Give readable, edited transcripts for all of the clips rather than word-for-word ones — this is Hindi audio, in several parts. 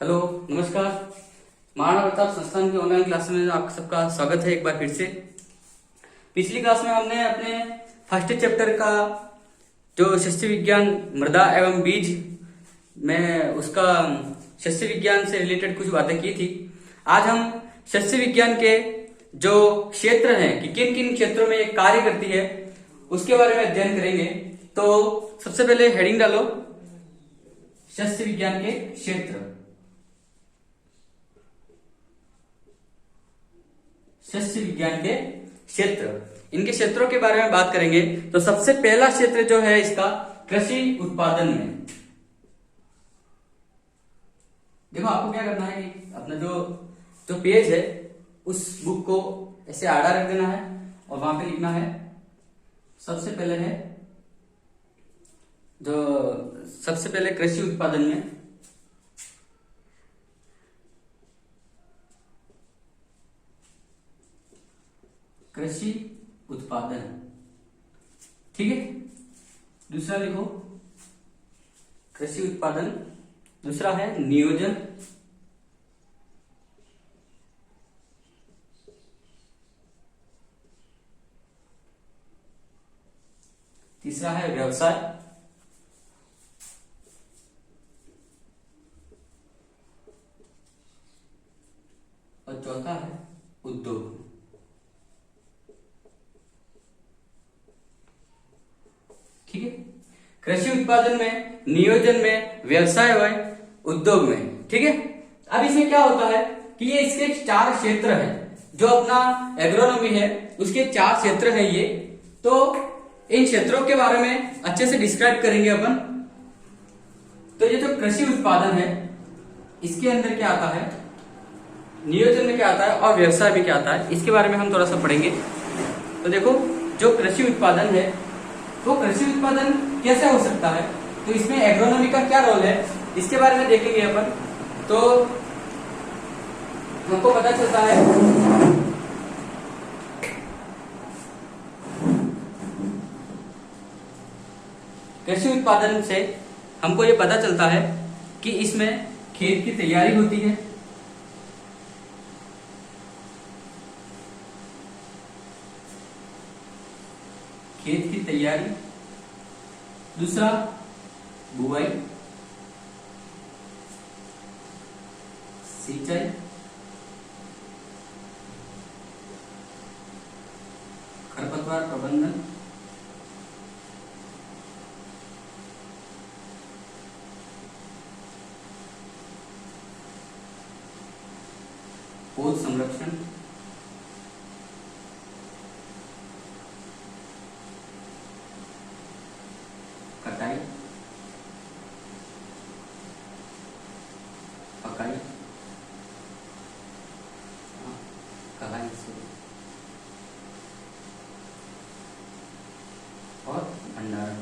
हेलो, नमस्कार। महाराणा प्रताप संस्थान की ऑनलाइन क्लास में आप सबका स्वागत है एक बार फिर से। पिछली क्लास में हमने अपने फर्स्ट चैप्टर का जो शस्य विज्ञान मृदा एवं बीज में उसका शस्य विज्ञान से रिलेटेड कुछ बातें की थी। आज हम शस्य विज्ञान के जो क्षेत्र हैं कि किन किन क्षेत्रों में ये कार्य करती है उसके बारे में अध्ययन करेंगे। तो सबसे पहले हेडिंग डालो, शस्य विज्ञान के क्षेत्र। शस्य विज्ञान के क्षेत्र, इनके क्षेत्रों के बारे में बात करेंगे। तो सबसे पहला क्षेत्र जो है इसका कृषि उत्पादन में। देखो, आपको क्या करना है कि अपना जो पेज है उस बुक को ऐसे आड़ा रख देना है और वहां पे लिखना है। सबसे पहले कृषि उत्पादन में कृषि उत्पादन, ठीक है। दूसरा लिखो कृषि उत्पादन। दूसरा है नियोजन। तीसरा है व्यवसाय। और चौथा है उद्योग। ठीक है, कृषि उत्पादन में, नियोजन में, व्यवसाय में, उद्योग में। ठीक है, अब इसमें क्या होता है कि ये इसके 4 क्षेत्र हैं। जो अपना एग्रोनॉमी है उसके 4 क्षेत्र हैं ये। तो इन क्षेत्रों के बारे में अच्छे से डिस्क्राइब करेंगे अपन। तो ये जो कृषि उत्पादन है इसके अंदर क्या आता है, नियोजन में क्या आता है और व्यवसाय में क्या आता है, इसके बारे में हम थोड़ा सा पढ़ेंगे। तो देखो, जो कृषि उत्पादन है वो कृषि उत्पादन कैसे हो सकता है, तो इसमें एग्रोनॉमी का क्या रोल है इसके बारे में देखेंगे अपन। तो हमको पता चलता है कृषि उत्पादन से हमको ये पता चलता है कि इसमें खेत की तैयारी होती है। खेत की तैयारी। दूसरा बुआई, सिंचाई, खरपतवार प्रबंधन, पौध संरक्षण, कटाई, पकाई, कलाई और भंडारण।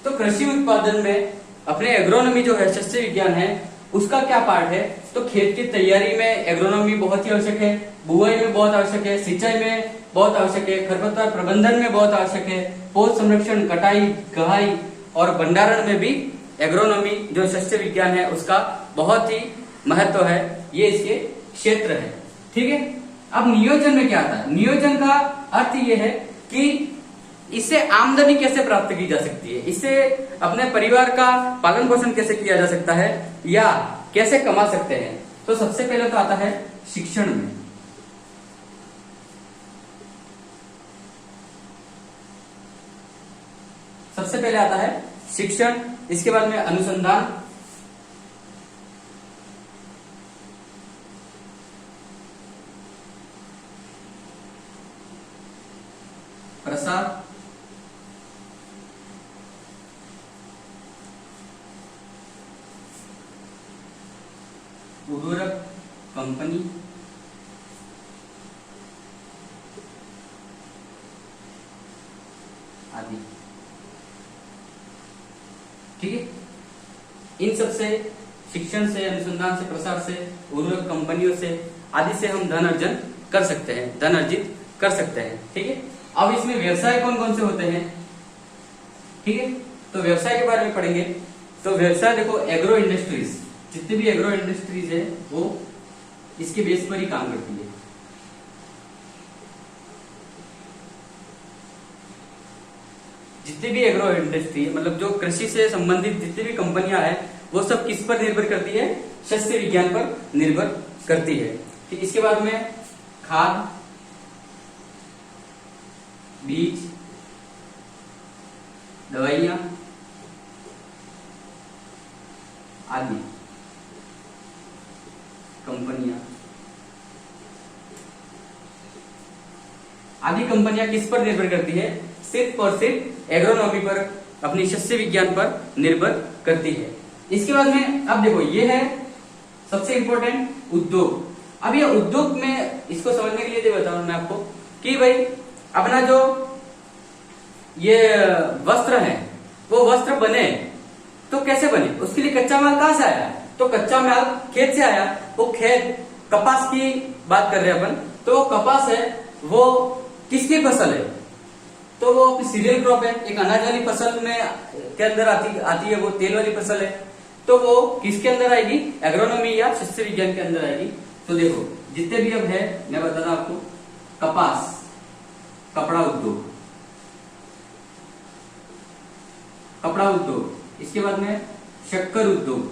तो कृषि उत्पादन में अपने एग्रोनॉमी जो है, शस्य विज्ञान है, उसका क्या पार्ट है। तो खेत की तैयारी में एग्रोनॉमी बहुत ही आवश्यक है, बुआई में बहुत आवश्यक है, सिंचाई में बहुत आवश्यक है, खरपतवार प्रबंधन में बहुत आवश्यक है, पौध संरक्षण, कटाई, गहाई और भंडारण में भी एग्रोनॉमी जो शस्य विज्ञान है उसका बहुत ही महत्व है। ये इसके क्षेत्र है। ठीक है, अब नियोजन में क्या आता है। नियोजन का अर्थ ये है कि इससे आमदनी कैसे प्राप्त की जा सकती है, इससे अपने परिवार का पालन पोषण कैसे किया जा सकता है या कैसे कमा सकते हैं। तो सबसे पहले तो आता है शिक्षण में। सबसे पहले आता है शिक्षण, इसके बाद में अनुसंधान, प्रसार, उर्वरक कंपनी, आदि। ठीक है, इन सब से, शिक्षण से, अनुसंधान से, प्रसार से, उर्वरक कंपनियों से आदि से हम धन अर्जन कर सकते हैं, धन अर्जित कर सकते हैं। ठीक है, अब इसमें व्यवसाय कौन कौन से होते हैं। ठीक है, तो व्यवसाय के बारे में पढ़ेंगे। तो व्यवसाय देखो, एग्रो इंडस्ट्रीज, जितनी भी एग्रो इंडस्ट्रीज है वो इसके बेस पर ही काम करती है। जितनी भी एग्रो इंडस्ट्री मतलब जो कृषि से संबंधित जितनी भी कंपनियां हैं वो सब किस पर निर्भर करती है? शस्य विज्ञान पर निर्भर करती है। ठीक, इसके बाद में खाद, बीज, दवाइयां आदि कंपनियां किस पर निर्भर करती है? सिर्फ और सिर्फ एग्रोनॉमी पर, अपनी शस्य विज्ञान पर निर्भर करती है। इसके बाद में अब देखो, ये है सबसे इंपॉर्टेंट उद्योग। अब ये उद्योग में इसको समझने के लिए बता रहा हूं मैं आपको कि भाई अपना जो ये वस्त्र है वो वस्त्र बने तो कैसे बने, उसके लिए कच्चा माल कहां से आया? तो कच्चा माल खेत से आया। वो खेत, कपास की बात कर रहे हैं अपन, तो कपास है वो किसकी फसल है? तो वो सीरियल क्रॉप है, एक अनाज वाली फसल में के अंदर आती है, वो तेल वाली फसल है। तो वो किसके अंदर आएगी? एग्रोनॉमी या शस्य विज्ञान के अंदर आएगी। तो देखो जितने भी अब है मैं बताता हूं आपको, कपास, कपड़ा उद्योग, इसके बाद में शक्कर उद्योग,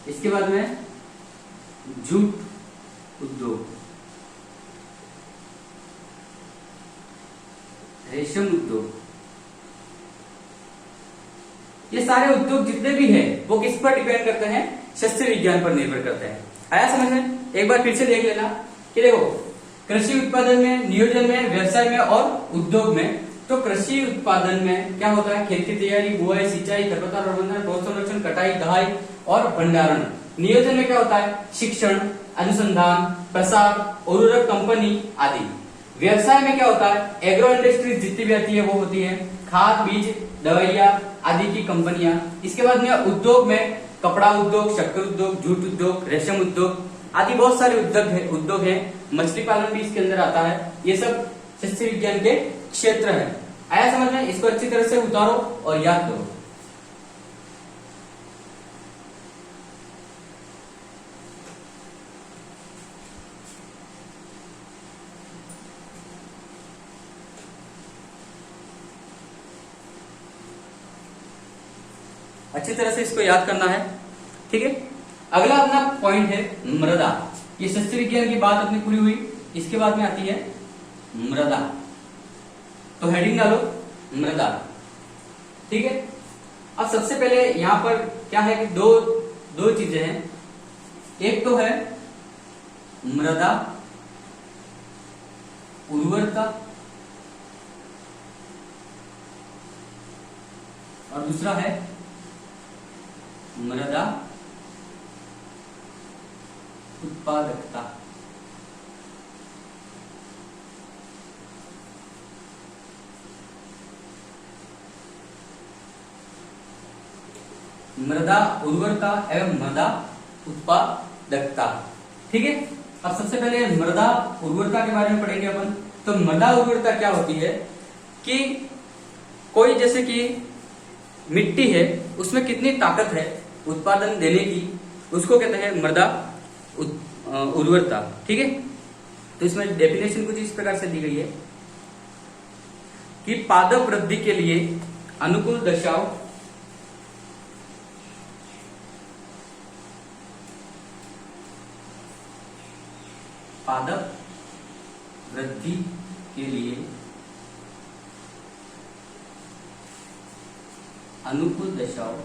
इसके बाद में जूट उद्योग, रेशम उद्योग। ये सारे उद्योग जितने भी हैं वो किस पर डिपेंड करते हैं? शस्य विज्ञान पर निर्भर करते हैं। आया समझ में? एक बार फिर से देख लेना कि देखो कृषि उत्पादन में, नियोजन में, व्यवसाय में और उद्योग में। तो कृषि उत्पादन में क्या होता है? खेत की तैयारी, बुआई, सिंचाई, खरपतवार प्रबंधन, ठोस संरक्षण, कटाई, दहाई और भंडारण। नियोजन में क्या होता है? शिक्षण, अनुसंधान, प्रसार, उर्वरक कंपनी आदि। व्यवसाय में क्या होता है? एग्रो इंडस्ट्रीज जितनी भी आती है वो होती है खाद, बीज, दवाइयां आदि की कंपनियां। इसके बाद में उद्योग में कपड़ा उद्योग, शक्कर उद्योग, जूट उद्योग, रेशम उद्योग आदि बहुत सारे उद्योग है। मछली पालन भी इसके अंदर आता है। ये सब शस्य विज्ञान के क्षेत्र है। आया समझ में? इसको अच्छी तरह से उतारो और याद करो। अच्छी तरह से इसको याद करना है। ठीक है, अगला अपना पॉइंट है मृदा। ये शस्य विज्ञान की बात अपनी पूरी हुई। इसके बाद में आती है मृदा। तो हेडिंग डालो मृदा। ठीक है, अब सबसे पहले यहां पर क्या है कि दो चीजें हैं। एक तो है मृदा उर्वरता और दूसरा है मृदा उत्पादकता। मृदा उर्वरता एवं मृदा उत्पादकता। ठीक है, अब सबसे पहले मृदा उर्वरता के बारे में पढ़ेंगे अपन। तो मृदा उर्वरता क्या होती है कि कोई जैसे कि मिट्टी है उसमें कितनी ताकत है उत्पादन देने की, उसको कहते हैं मृदा उर्वरता। ठीक है, तो इसमें डेफिनेशन कुछ इस प्रकार से दी गई है कि पादप वृद्धि के लिए अनुकूल दशाओं पादप वृद्धि के लिए अनुकूल दशाओं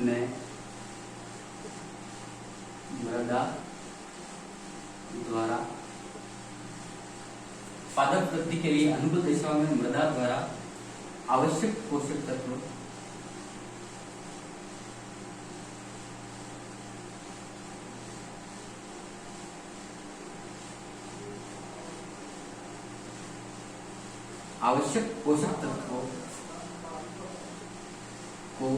में मृदा द्वारा पादप वृद्धि के लिए अनुकूल दशाओं में मृदा द्वारा आवश्यक पोषक तत्व को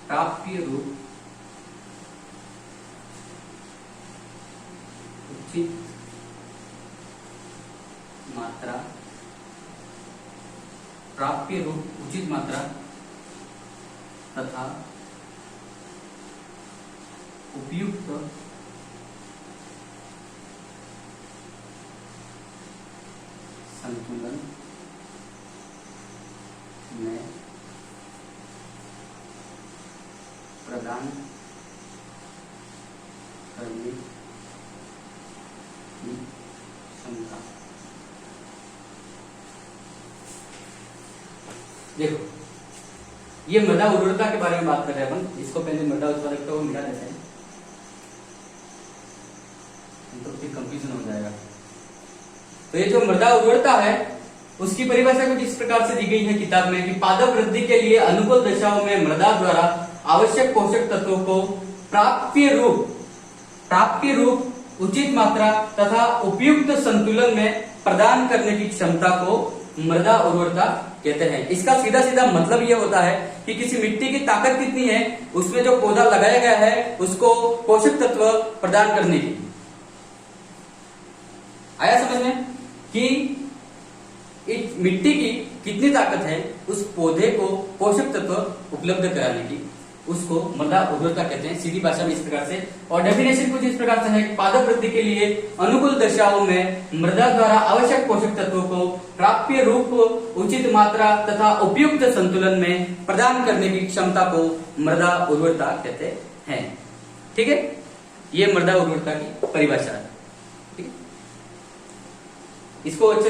प्राप्य रूप उचित मात्रा, प्राप्य रूप उचित मात्रा तथा उपयुक्त संतुलन में प्रदान करने की क्षमता। देखो, ये मृदा उर्वरता के बारे में बात कर रहे हैं अपन। इसको पहले मृदा उत्पादकता को मिटा देते हैं, तो फिर कंफ्यूजन हो जाएगा। तो ये जो मृदा उर्वरता है उसकी परिभाषा कुछ इस प्रकार से दी गई है किताब में कि पादप वृद्धि के लिए अनुकूल दशाओं में मृदा द्वारा आवश्यक पोषक तत्वों को प्राप्य रूप उचित मात्रा तथा उपयुक्त संतुलन में प्रदान करने की क्षमता को मृदा उर्वरता कहते हैं। इसका सीधा सीधा मतलब यह होता है कि किसी मिट्टी की ताकत कितनी है, उसमें जो पौधा लगाया गया है उसको पोषक तत्व प्रदान करने की। आया समझ में कि इस मिट्टी की कितनी ताकत है उस पौधे को पोषक तत्व उपलब्ध कराने की, उसको मृदा उर्वरता कहते हैं, सीधी भाषा में इस प्रकार से। और डेफिनेशन कुछ इस प्रकार से है कि पादप वृद्धि के लिए अनुकूल दशाओं में मृदा द्वारा आवश्यक पोषक तत्वों को प्राप्य रूप उचित मात्रा तथा उपयुक्त संतुलन में प्रदान करने की क्षमता को मृदा उर्वरता कहते हैं। ठीक है, ये मृदा उर्वरता की परिभाषा है। ठीक है, इसको अच्छे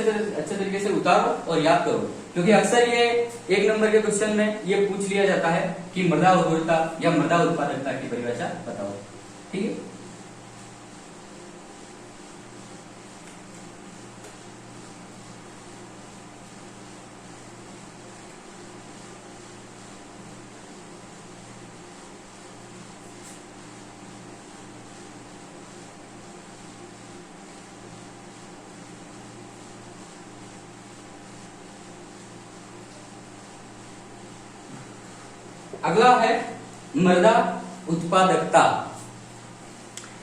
तरीके से उतारो और याद करो, क्योंकि अक्सर ये 1 नंबर के क्वेश्चन में ये पूछ लिया जाता है कि मृदा उर्वरता या मृदा उत्पादकता की परिभाषा बताओ। ठीक है, अगला है मृदा उत्पादकता।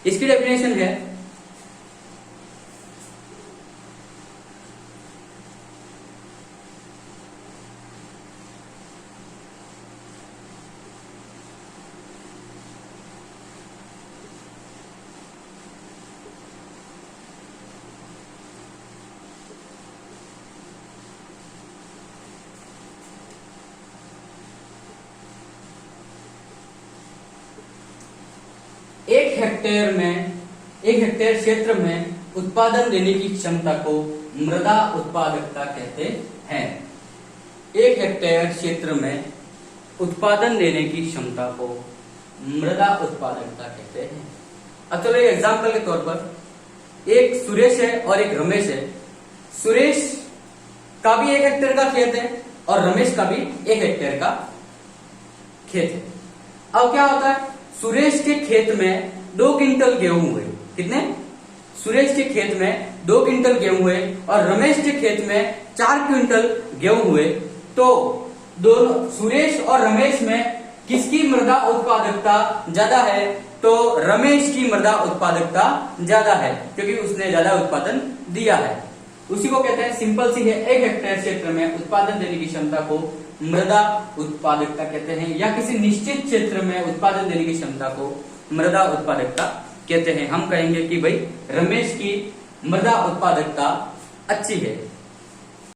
इसकी डेफिनेशन है एक हेक्टेयर क्षेत्र में उत्पादन देने की क्षमता को मृदा उत्पादकता कहते हैं। 1 हेक्टेयर क्षेत्र में उत्पादन देने की क्षमता को मृदा उत्पादकता कहते हैं। अब चलो एक एग्जांपल के तौर पर, एक सुरेश है और एक रमेश है। सुरेश का भी 1 हेक्टेयर का खेत है और रमेश का भी 1 हेक्टेयर का खेत है। अब क्या होता है, सुरेश के खेत में 2 क्विंटल गेहूं हुए। कितने? सुरेश के खेत में 2 क्विंटल गेहूं हुए और रमेश के खेत में 4 क्विंटल गेहूं हुए। तो दोनों सुरेश और रमेश में किसकी मृदा उत्पादकता ज्यादा है? तो रमेश की मृदा उत्पादकता ज्यादा है, क्योंकि उसने ज्यादा उत्पादन दिया है। उसी को कहते हैं, सिंपल सी है, 1 हेक्टेयर क्षेत्र में उत्पादन देने की क्षमता को मृदा उत्पादकता कहते हैं, या किसी निश्चित क्षेत्र में उत्पादन देने की क्षमता को मृदा उत्पादकता कहते हैं। हम कहेंगे कि भाई रमेश की मृदा उत्पादकता अच्छी है।